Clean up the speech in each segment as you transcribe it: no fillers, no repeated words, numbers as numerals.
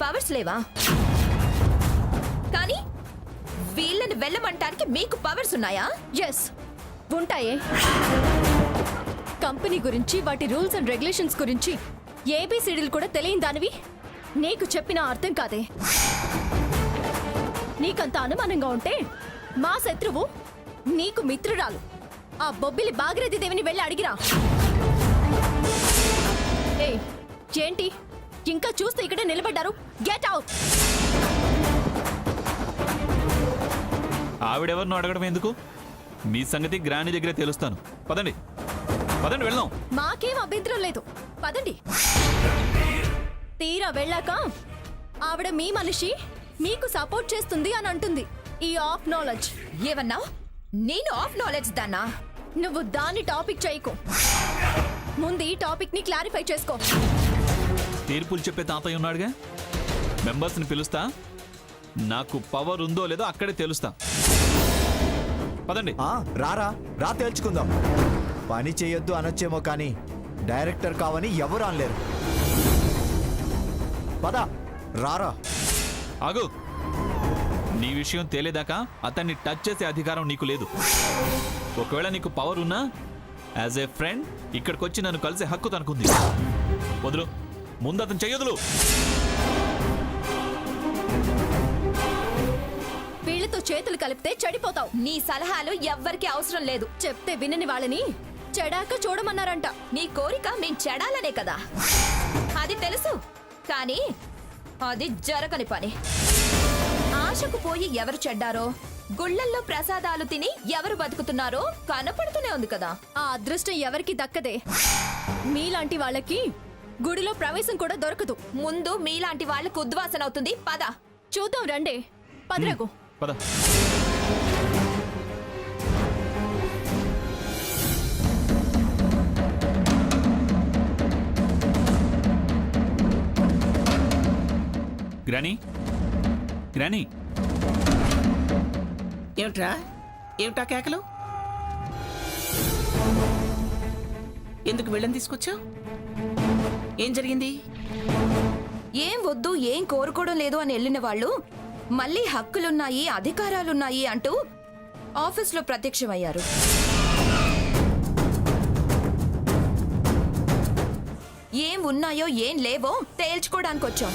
Powers లేవా? కానీ వీళ్ళని వెళ్ళమంటానికి మీకు పవర్స్ ఉన్నాయా? ఎస్ ఉంటాయే. కంపెనీ గురించి, వాటి రూల్స్ అండ్ రెగ్యులేషన్స్ గురించి ఏబిసిడీలు కూడా తెలియని దానివి నీకు చెప్పిన అర్థం కాదే. నీకంత అనుమానంగా ఉంటే మా శత్రువు నీకు మిత్రురాలు ఆ బొబ్బిలి బాగిరెద్ది దేవిని వెళ్ళి అడిగిరా. ఏంటి ఇంకా చూస్తే ఇక్కడే నిలబడ్డారు? Get out. ఆవిడెవరినో అడగడం ఎందుకు? మీ సంగతి గ్రాని దగ్గర తెలుస్తాను. పదండి పదండి వెళ్దాం. మాకేం అభ్యంతరం లేదు, పదండి. తీరా వెళ్ళాక ఆవిడ మీ మనిషి, మీకు సపోర్ట్ చేస్తుంది అని అంటుంది. ఈ ఆఫ్ నాలెడ్జ్. ఏమన్నా? నేను ఆఫ్ నాలెడ్జ్ దానా? నువ్వు దాన్ని టాపిక్ చేయకు. ముందు ఈ టాపిక్ ని క్లారిఫై చేసుకో. తీర్పులు చెప్పే తాతయ్య ఉన్నాడుగా, మెంబర్స్ని పిలుస్తా. నాకు పవర్ ఉందో లేదో అక్కడే తెలుస్తా. పదండి. రారా రా తేల్చుకుందాం. పని చేయొద్దు అనొచ్చేమో కానీ డైరెక్టర్ కావని ఎవరు అనలేరు. పద రారా. ఆగు. నీ విషయం తేలేదాకా అతన్ని టచ్ చేసే అధికారం నీకు లేదు. ఒకవేళ నీకు పవర్ ఉన్నా యాజ్ ఏ ఫ్రెండ్ ఇక్కడికొచ్చి నన్ను కలిసే హక్కు తనకుంది. వదులు, ముందు అతను చెయ్యదులు. వీళ్ళతో చేతులు కలిపితే చెడిపోతావు. నీ సలహాలు ఎవ్వరికి అవసరం లేదు. చెప్తే వినని వాళ్ళని చెడాక చూడమన్నారంట. నీ కోరిక మేం చెడాలనే కదా, అది తెలుసు. కానీ అది జరగని పని. ఆశకు పోయి ఎవరు చెడ్డారో, గుళ్ళల్లో ప్రసాదాలు తిని ఎవరు బతుకుతున్నారో కనపడుతూనే ఉంది కదా. ఆ అదృష్టం ఎవరికి దక్కదే. మీలాంటి వాళ్ళకి గుడిలో ప్రవేశం కూడా దొరకదు. ముందు మీలాంటి వాళ్ళకు ఉద్వాసన అవుతుంది. పద చూద్దాం రండే. పదరకు. పద. Granny, granny. ఏమిట్రా? ఏమిటా కేకలు? ఎందుకు వీళ్ళని తీసుకొచ్చావు? ఏం జరిగింది? ఏం వద్దు, ఏం కోరుకోవడం లేదు అని వెళ్ళిన వాళ్ళు మళ్ళీ హక్కులున్నాయి, అధికారాలున్నాయి అంటూ ఆఫీస్లో ప్రత్యక్షమయ్యారు. ఏం ఉన్నాయో ఏం లేవో తేల్చుకోవడానికి వచ్చాం.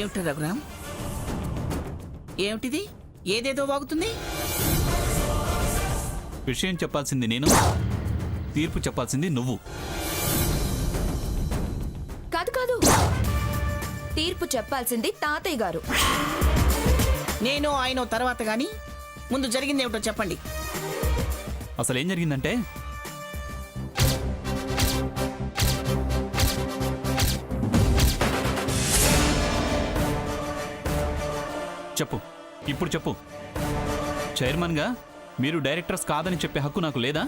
ఏమిటి రఘురామ్? ఏమిటిది? ఏదేదో వాగుతుంది. విషయం చెప్పాల్సింది నేను, తీర్పు చెప్పాల్సింది నువ్వు. కాదు కాదు, తీర్పు చెప్పాల్సింది తాతయ్య గారు. నేను ఆయన తర్వాత గాని ముందు జరిగింది ఏమిటో చెప్పండి. అసలు ఏం జరిగిందంటే, చెప్పు, ఇప్పుడు చెప్పు. చైర్మన్గా మీరు డైరెక్టర్స్ కాదని చెప్పే హక్కు నాకు లేదా?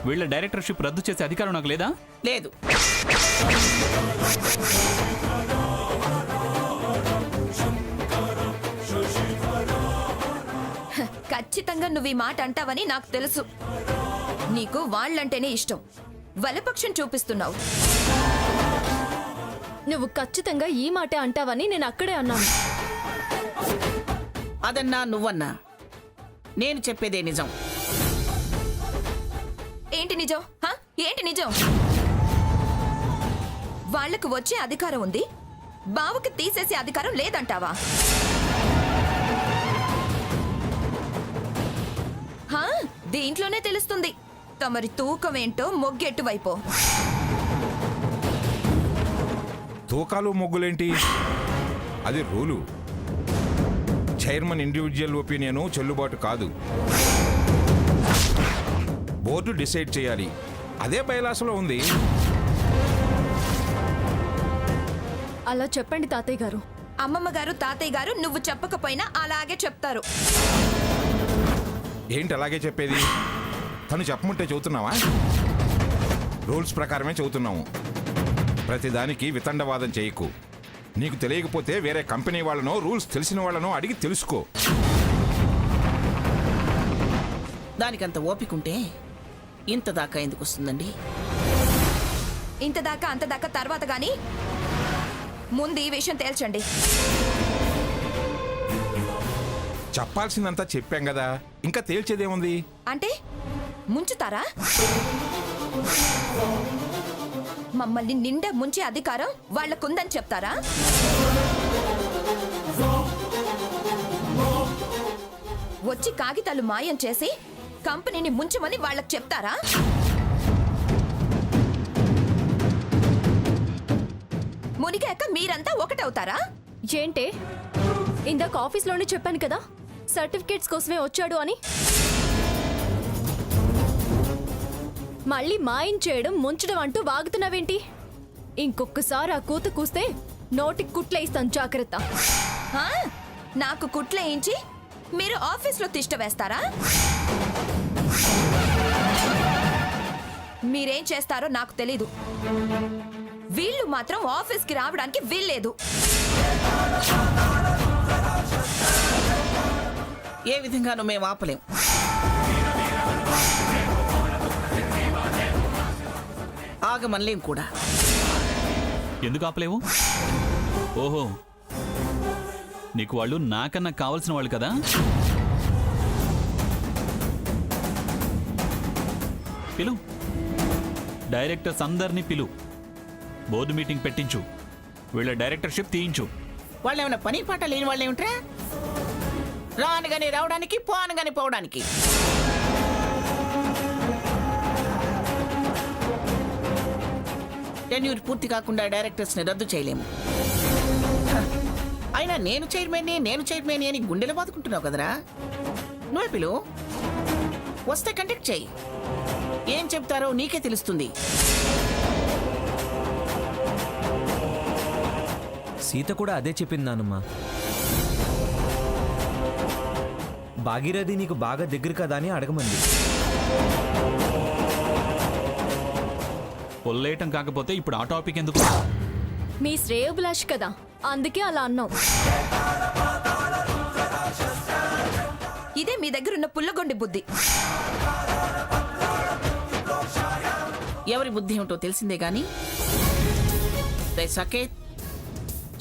వీళ్ళ డైరెక్టర్షిప్ రద్దు చేసే అధికారం నాకు లేదా? లేదు. ఖచ్చితంగా నువ్వు ఈ మాట అంటావని నాకు తెలుసు. నీకు వాళ్ళంటేనే ఇష్టం. వలపక్షం చూపిస్తున్నావు. నువ్వు ఖచ్చితంగా ఈ మాట అంటావని నేను అక్కడే అన్నాను. అదన్నా నువ్వన్నా నేను చెప్పేదే నిజం. ఏంటి నిజం? ఏంటి నిజం? వాళ్లకు వచ్చే అధికారం ఉంది, బావకి తీసేసే అధికారం లేదంటావా? దీంట్లోనే తెలుస్తుంది తమరి తూకమేంటో, మొగ్గెట్టు వైపో. తూకాలు మొగ్గులేంటి? అది రూలు. చైర్మన్ ఇండివిజువల్ ఒపీనియను చెల్లుబాటు కాదు. బోర్డు డిసైడ్ చేయాలి. అదే బైలాసులో ఉంది. అలా చెప్పండి తాతయ్య గారు. అమ్మమ్మ గారు, తాతయ్య గారు నువ్వు చెప్పకపోయినా అలాగే చెప్తారు. ఏంటి అలాగే చెప్పేది? తను చెప్పమంటే చెబుతున్నావా? రూల్స్ ప్రకారమే చెబుతున్నాము. ప్రతిదానికి వితండవాదం చేయకు. నీకు తెలియకపోతే వేరే కంపెనీ వాళ్ళనో, రూల్స్ తెలిసిన వాళ్ళనో అడిగి తెలుసుకో. దానికంత ఓపికంటే ఇంత దాకా ఎందుకు వస్తుందండి? ఇంతదాకా అంతదాకా తర్వాత గాని ముందు ఈ విషయం తేల్చండి. చెప్పాల్సిందంతా చెప్పాం కదా, ఇంకా తేల్చేదేముంది? అంటే ముంచుతారా? మమ్మల్ని నిండా ముంచే అధికారం వాళ్ళకుందని చెప్తారా? వచ్చి కాగితాలు మాయం చేసి కంపెనీని ముంచమని వాళ్ళకి చెప్తారా? మునిగాక మీరంతా ఒకటవుతారా? ఏంటే ఇందాక ఆఫీస్లోనే చెప్పాను కదా సర్టిఫికేట్స్ కోసమే వచ్చాడు అని. మళ్ళీ మాయం చేయడం ముంచడం అంటూ వాగుతున్నావేంటి? ఇంకొకసారి ఆ కూత కూస్తే నోటికి కుట్లేయిస్తాను, జాగ్రత్త. ఆ? నాకు కుట్లేయించి మీరు ఆఫీస్లో తిష్ట వేస్తారా? మీరేం చేస్తారో నాకు తెలీదు. వీళ్ళు మాత్రం ఆఫీస్కి రావడానికి వీల్లేదు. ఏ విధంగానూ మేము ఆపలేం. ఆగమనలేం కూడా. ఎందుకు ఆపలేవు? ఓహో, నీకు వాళ్ళు నాకన్నా కావాల్సిన వాళ్ళు కదా. పిలు, డైరెక్టర్స్ అందరినీ పిలు, బోర్డు మీటింగ్ పెట్టించు, వీళ్ళ డైరెక్టర్షిప్ తీయించు. వాళ్ళు ఏమైనా పని పాట లేని వాళ్ళు ఏమిట్రా? రానుగానే రావడానికి, పోనుగానే పోవడానికి. టెన్యూర్ పూర్తి కాకుండా డైరెక్టర్స్ని రద్దు చేయలేము. అయినా నేను చైర్మన్ అని గుండెలు బాదుకుంటున్నావు కదరా. నువ్వే పిలు, వస్తే కండక్ట్ చేయి. ఏం చెప్తారో నీకే తెలుస్తుంది. సీత కూడా అదే చెప్పింది నానమ్మా. భాగీరథి నీకు బాగా దగ్గర కదా అని అడగమంది. పొల్లేయటం కాకపోతే ఇప్పుడు ఆ టాపిక్ ఎందుకు? మీ శ్రేయోభిలాష్ కదా, అందుకే అలా అన్నాం. ఇదే మీ దగ్గరున్న పుల్లగొండి బుద్ధి. ఎవరి బుద్ధి ఏమిటో తెలిసిందే గాని. సకేత్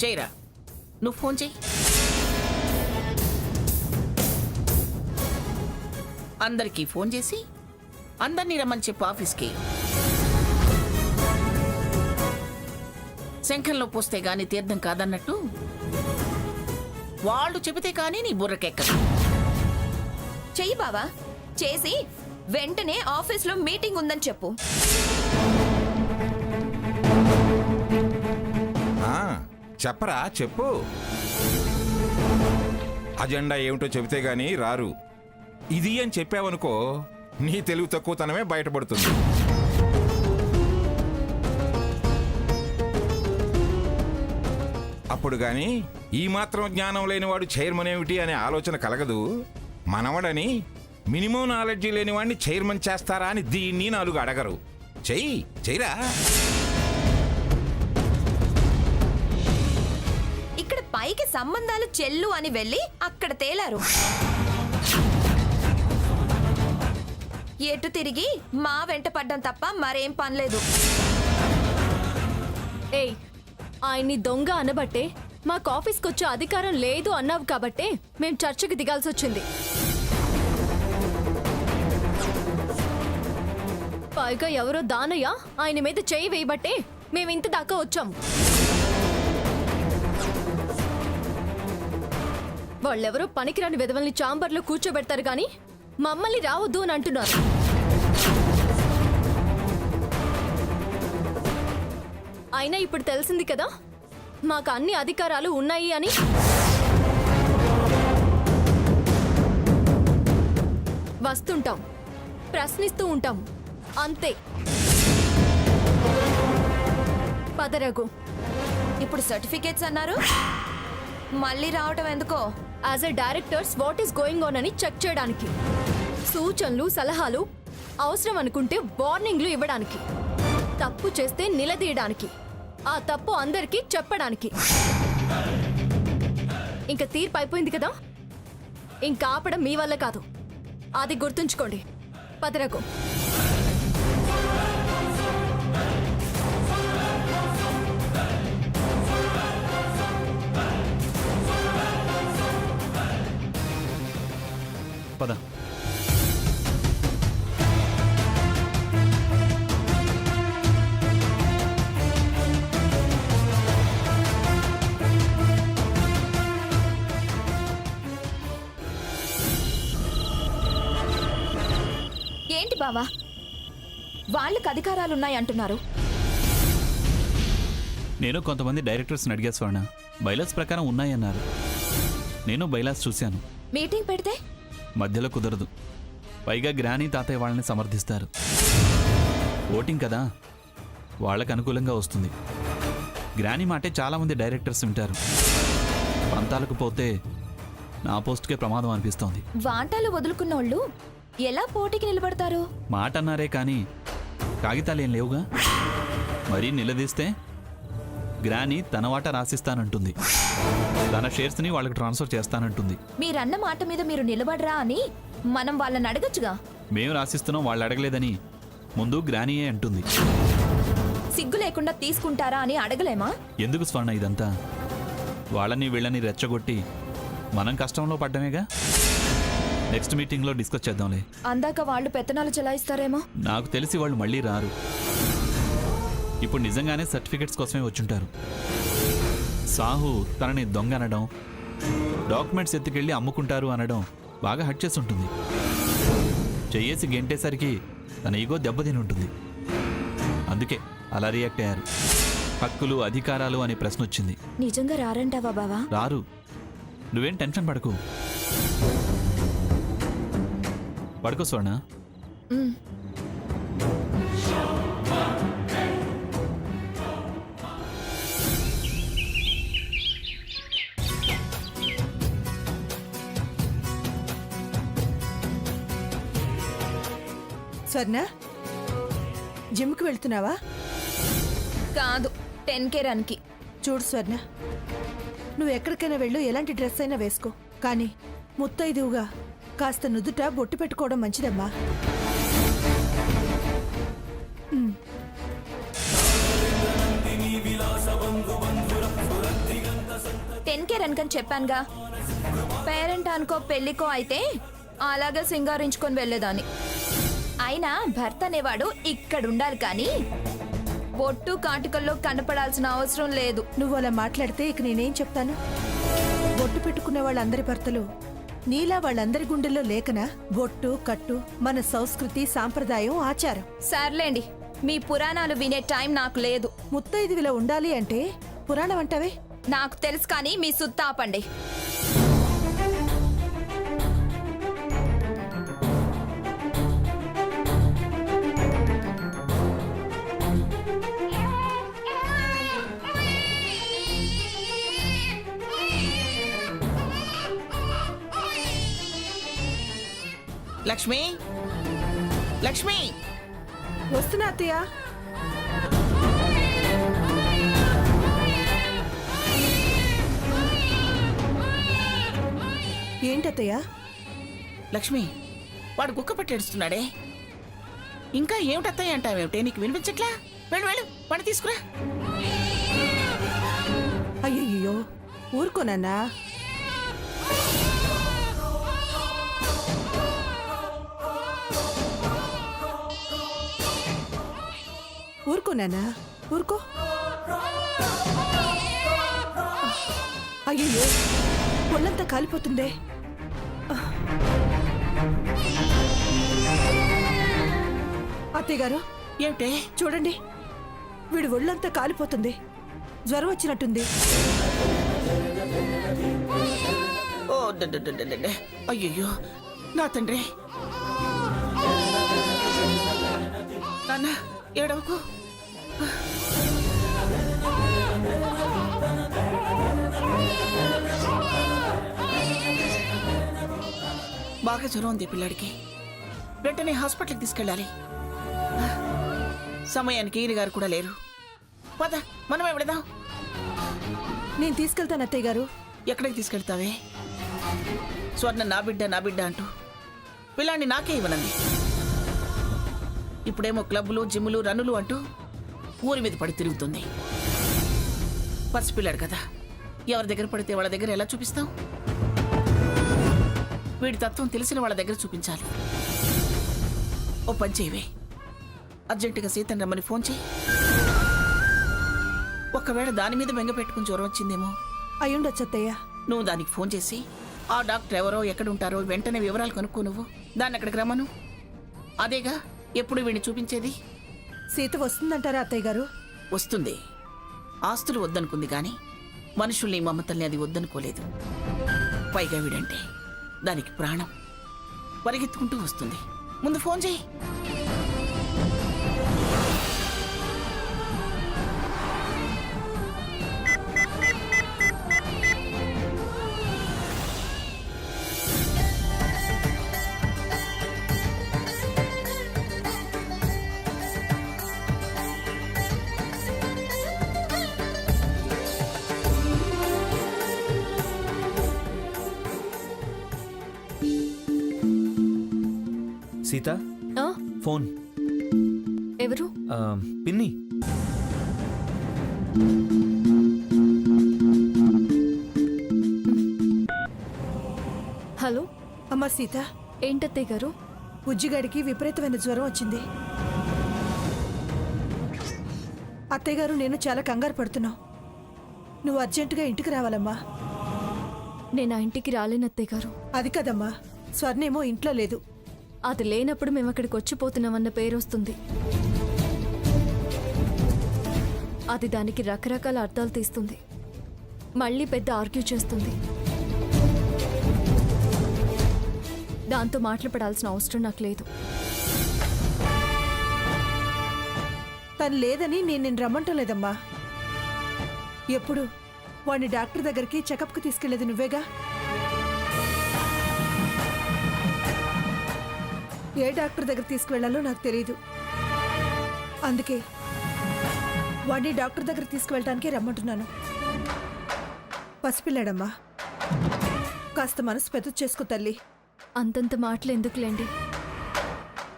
చేయరా, నువ్వు ఫోన్ చెయ్యి. అందరికీ ఫోన్ చేసి అందరినీ రమ్మని చెప్పు ఆఫీస్కి. శంఖంలో పోస్తే గాని తీర్థం కాదన్నట్టు వాళ్ళు చెబితే కానీ నీ బుర్రకెక్కదు. చెయ్యి బావా, చేసి వెంటనే ఆఫీస్లో మీటింగ్ ఉందని చెప్పు. చెప్పరా, చెప్పు. అజెండా ఏమిటో చెబితే గానీ రారు. ఇది అని చెప్పావనుకో, నీ తెలివి తక్కువతనమే బయటపడుతుంది. అప్పుడు గాని ఈ మాత్రం జ్ఞానం లేనివాడు చైర్మన్ ఏమిటి అనే ఆలోచన కలగదు. మనవడని మినిమం నాలెడ్జీ లేనివాడిని చైర్మన్ చేస్తారా అని దీన్ని నాలుగు అడగరు. చెయ్యిరా. ఇక్కడ పైకి సంబంధాలు చెల్లు అని వెళ్ళి అక్కడ తేలారు. ఎటు తిరిగి మా వెంట పడ్డం తప్ప మరేం పనిలేదు. ఏయ్, ఆయన్ని దొంగ అనబట్టే మాకు ఆఫీస్కి వచ్చే అధికారం లేదు అన్నావు కాబట్టే మేం చర్చకి దిగాల్సి వచ్చింది. పైగా ఎవరో దానయ్య ఆయన మీద చేయి వేయబట్టే మేము ఇంత దాకా వచ్చాం. వాళ్ళెవరో పనికిరాని విధవల్ని చాంబర్లో కూర్చోబెడతారు గాని మమ్మల్ని రావద్దు అని అంటున్నారు. అయినా ఇప్పుడు తెలిసింది కదా మాకు అన్ని అధికారాలు ఉన్నాయి అని. వస్తుంటాం, ప్రశ్నిస్తూ ఉంటాం, అంతే. పదరగు. ఇప్పుడు సర్టిఫికేట్స్ అన్నారు, మళ్ళీ రావటం ఎందుకో? As a directors what is going on అని చెక్ చేయడానికి, సూచనలు సలహాలు అవసరం అనుకుంటే వార్నింగ్లు ఇవ్వడానికి, తప్పు చేస్తే నిలదీయడానికి, ఆ తప్పు అందరికీ చెప్పడానికి. ఇంకా తీర్పు అయిపోయింది కదా, ఇంకా ఆపడం మీ వల్ల కాదు, అది గుర్తుంచుకోండి. పదరకు. పద. ఏంటి బావా వాళ్ళకి అధికారాలున్నాయి అంటున్నారు? నేను కొంతమంది డైరెక్టర్స్ని అడిగా స్వర్ణ. బైలాస్ ప్రకారం ఉన్నాయన్నారు. నేను బైలాస్ చూశాను. మీటింగ్ పెడితే మధ్యలో కుదరదు. పైగా గ్రానీ తాతయ్య వాళ్ళని సమర్థిస్తారు. ఓటింగ్ కదా, వాళ్ళకు అనుకూలంగా వస్తుంది. గ్రానీ మాటే చాలామంది డైరెక్టర్స్ వింటారు. పంతాలకు పోతే నా పోస్ట్కే ప్రమాదం అనిపిస్తోంది. వాటాలు వదులుకున్నోళ్ళు ఎలా పోటీకి నిలబడతారు? మాట అన్నారే కానీ కాగితాలేం లేవుగా. మరీ నిలదీస్తే గ్రానీ తన వాటా రాసిస్తానంటుంది. తన షేర్స్ని వాళ్ళకి ట్రాన్స్ఫర్ చేస్తానంటుంది. మీరన్న మాట మీద మీరు నిలబడరా అని మనం వాళ్ళని అడగచ్చుగా. మేము రాసిస్తున్నాం, వాళ్ళు అడగలేదని ముందు గ్రానీయే అంటుంది. సిగ్గు లేకుండా తీసుకుంటారా అని అడగలేమా? ఎందుకు స్వర్ణ ఇదంతా? వాళ్ళని వీళ్ళని రెచ్చగొట్టి మనం కష్టంలో పడ్డమేగా. నెక్స్ట్ మీటింగ్లో డిస్కస్ చేద్దాంలే. అందాక వాళ్ళు పెత్తనాలు చెలాయిస్తారేమో. నాకు తెలిసి వాళ్ళు మళ్ళీ రారు. ఇప్పుడు నిజంగానే సర్టిఫికెట్స్ కోసమే వచ్చుంటారు. సాహు తనని దొంగ అనడం, డాక్యుమెంట్స్ ఎత్తుకెళ్ళి అమ్ముకుంటారు అనడం బాగా హట్ చేసి ఉంటుంది. చెయ్యేసి గెంటేసరికి తన ఈగో దెబ్బతిని ఉంటుంది. అందుకే అలా రియాక్ట్ అయ్యారు. హక్కులు అధికారాలు అనే ప్రశ్న వచ్చింది. నిజంగా రారంటావా బావా? రారు. నువ్వేం టెన్షన్ పడకు. పడుకో స్వర్ణ. ఉమ్. స్వర్ణ, జిమ్కి వెళ్తున్నావా? కాదు, 10K రన్కి. చూడు స్వర్ణ, నువ్వు ఎక్కడికైనా వెళ్ళు, ఎలాంటి డ్రెస్ అయినా వేసుకో, కానీ ముత్తైదువుగా కాస్త నుదుట బొట్టు పెట్టుకోవడం మంచిదమ్మా. 10K రన్కని చెప్పానుగా. పేరెంట్ అనుకో పెళ్లికో అయితే అలాగే సింగారించుకొని వెళ్ళేదాన్ని. అయినా భర్త అనేవాడు ఇక్కడుండాలి కానీ బొట్టు కాటికల్లో కనపడాల్సిన అవసరం లేదు. నువ్వు అలా మాట్లాడితే ఇక నేనేం చెప్తాను? బొట్టు పెట్టుకునే వాళ్ళందరి భర్తలు నీలా వాళ్ళందరి గుండెల్లో లేకనా? బొట్టు కట్టు మన సంస్కృతి, సాంప్రదాయం, ఆచారం. సర్లేండి, మీ పురాణాలు వినే టైం నాకు లేదు. ముత్తైదువిలా ఉండాలి అంటే పురాణం అంటావే? నాకు తెలుసు కానీ మీ సుత్త ఆపండి. లక్ష్మి, లక్ష్మి, వస్తున్నా అత్తయ్య. ఏంటత్తయ్య? లక్ష్మి, వాడు కుక్క పట్టేడుస్తున్నాడే. ఇంకా ఏమిటత్తయ్య అంటావేమిటే? నీకు వినిపించట్లా? వెళ్ళు వెళ్ళు, వాడు తీసుకురా. అయ్యయ్యో, ఊరుకోనన్నా. ఊరుకోనన్నా, ఊరుకో. అయ్యయ్యో, ఒళ్ళంతా కాలిపోతుందే. అత్తయ్య గారు, ఏమిటే? చూడండి, వీడి ఒళ్ళంతా కాలిపోతుంది. జ్వరం వచ్చినట్టుంది. ఓ అయ్యయ్యో, నా తండ్రి. నాన్న, ఏడవకు. బాగా జ్వరం ఉంది పిల్లాడికి. వెంటనే హాస్పిటల్కి తీసుకెళ్ళాలి. సమయానికి ఈయన గారు కూడా లేరు. పద, మనమే వెళదాం. నేను తీసుకెళ్తాను అత్తయ్య గారు. ఎక్కడికి తీసుకెళ్తావే? స్వర్ణ నా బిడ్డ నా బిడ్డ అంటూ పిల్లాన్ని నాకే ఇవ్వనంది. ఇప్పుడేమో క్లబ్లు, జిమ్లు, రన్నులు అంటూ ఊరి మీద పడి తిరుగుతుంది. పసిపిల్లాడు కదా, ఎవరి దగ్గర పడితే వాళ్ళ దగ్గర ఎలా చూపిస్తాం? వీడి తత్వం తెలిసిన వాళ్ళ దగ్గర చూపించాలి. ఓ పని చేయవే, అర్జెంటుగా సీతని రమ్మని ఫోన్ చేయి. ఒకవేళ దాని మీద బెంగ పెట్టుకుని జ్వరం వచ్చిందేమో. అయ్యుండొచ్చు అత్తయ్య. నువ్వు దానికి ఫోన్ చేసి ఆ డాక్టర్ ఎవరో ఎక్కడ ఉంటారో వెంటనే వివరాలు కనుక్కో. నువ్వు దాన్ని అక్కడికి రమ్మను. అదేగా ఎప్పుడు వీడిని చూపించేది. సీత వస్తుందంటారా అత్తయ్య గారు? వస్తుంది. ఆస్తులు వద్దనుకుంది కానీ మనుషుల్ని మమతల్ని అది వద్దనుకోలేదు. పైగా వీడంటే దానికి ప్రాణం. పరిగెత్తుకుంటూ వస్తుంది. ముందు ఫోన్ చేయి. సీత ఆ, ఫోన్. ఎవరు? పిన్ని. హలో. అమ్మా సీత, ఏంటత్తయ్య గారు? బుజ్జిగాడికి విపరీతమైన జ్వరం వచ్చింది. అత్తయ్య గారు నేను చాలా కంగారు పడుతున్నావు. నువ్వు అర్జెంటుగా ఇంటికి రావాలమ్మా. నేను ఆ ఇంటికి రాలేను అత్తయ్య గారు. అది కదమ్మా, స్వర్ణేమో ఇంట్లో లేదు. అది లేనప్పుడు మేము అక్కడికి వచ్చిపోతున్నామన్న పేరు వస్తుంది. అది దానికి రకరకాల అర్థాలు తీస్తుంది. మళ్ళీ పెద్ద ఆర్గ్యూ చేస్తుంది. దాంతో మాటలు పడాల్సిన అవసరం నాకు లేదు. తను లేదని నేను రమ్మంటం లేదమ్మా. ఎప్పుడు వాడిని డాక్టర్ దగ్గరికి చెకప్కి తీసుకెళ్లేది నువ్వేగా. ఏ డాక్టర్ దగ్గర తీసుకువెళ్లాలో నాకు తెలియదు. అందుకే వాడిని డాక్టర్ దగ్గర తీసుకువెళ్ళటానికి రమ్మంటున్నాను. పసిపిల్లాడమ్మా, కాస్త మనసు పెద్ద చేసుకో తల్లి. అంతంత మాటలు ఎందుకులేండి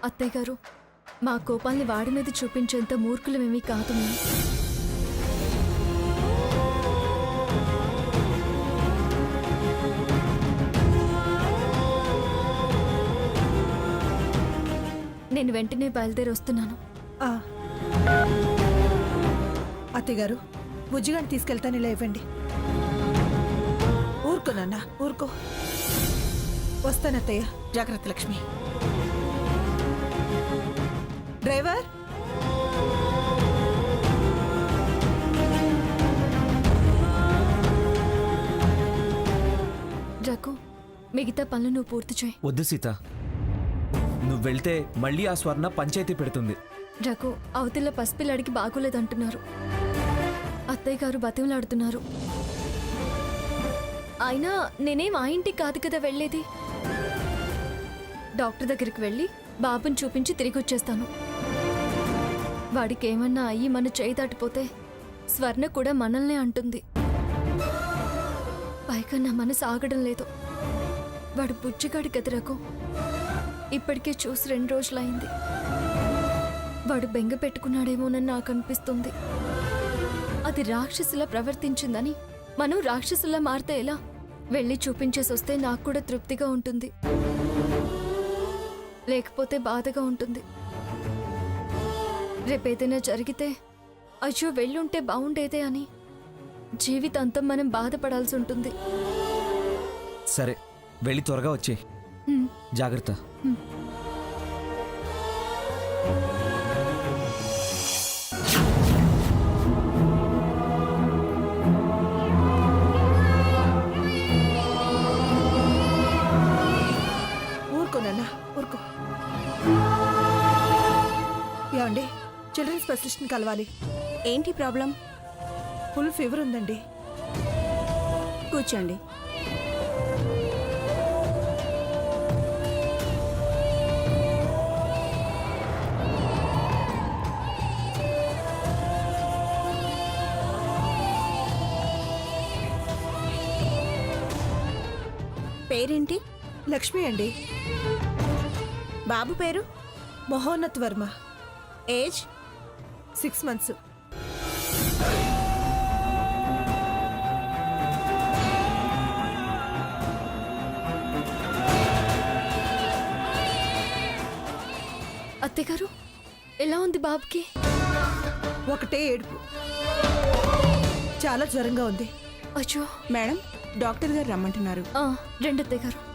అత్తయ్య గారు. మా కోపాల్ని వాడి మీద చూపించేంత మూర్ఖులమేమీ కాదు మేము. నేను వెంటనే బయలుదేరి వస్తున్నాను. ఆ. అత్తయ్య గారు, బుజ్జిగాని తీసుకెళ్తాను, ఇలా ఇవ్వండి. ఊరుకో నాన్న, ఊరుకో. వస్తానత్తయ్య. జాగ్రత్త లక్ష్మి. డ్రైవర్, రఘు, మిగతా పనులు నువ్వు పూర్తి చేయి. వద్దు సీత, నువ్వు వెళ్తే మళ్ళీ ఆ స్వర్ణ పంచాయతీ పెడుతుంది. రఘు, అవతల పసిపిల్లాడికి బాగోలేదంటున్నారు. అత్తయ్య గారు బతిమలాడుతున్నారు. అయినా నేనేం ఆ ఇంటికి కాదు కదా వెళ్ళేది. డాక్టర్ దగ్గరికి వెళ్ళి బాబుని చూపించి తిరిగి వచ్చేస్తాను. వాడికి ఏమన్నా అయ్యి మన చేయి దాటిపోతే స్వర్ణ కూడా మనల్నే అంటుంది. పైగా నా మనసు ఆగడం లేదు. వాడు బుజ్జిగాడి గది రఘు. ఇప్పటికే చూసి 2 రోజులైంది. వాడు బెంగ పెట్టుకున్నాడేమోనని నాకు అనిపిస్తుంది. అది రాక్షసులా ప్రవర్తించిందని మనం రాక్షసులా మారితే ఎలా? వెళ్ళి చూపించేసి వస్తే నాకు కూడా తృప్తిగా ఉంటుంది, లేకపోతే బాధగా ఉంటుంది. రేపేదైనా జరిగితే అయ్యో వెళ్ళుంటే బాగుండేదే అని జీవితాంతం మనం బాధపడాల్సి ఉంటుంది. సరే, వెళ్ళి త్వరగా వచ్చే. జాగ్రత్త. ఊరుకో నాన్న, ఊరుకో. ఏమండి, చిల్డ్రన్ స్పెషలిస్ట్ని కలవాలి. ఏంటి ప్రాబ్లం? ఫుల్ ఫీవర్ ఉందండి. కూర్చోండి. పేరేంటి? లక్ష్మి అండి. బాబు పేరు? మహోన్నత్ వర్మ. ఏజ్? 6 months. అత్తయ్య గారు ఎలా ఉంది బాబుకి? ఒకటే ఏడుపు. చాలా జ్వరంగా ఉంది. అచ్చో. మేడం డాక్టర్ గారు రమ్మంటున్నారు. రండి అత్తయ్య గారు.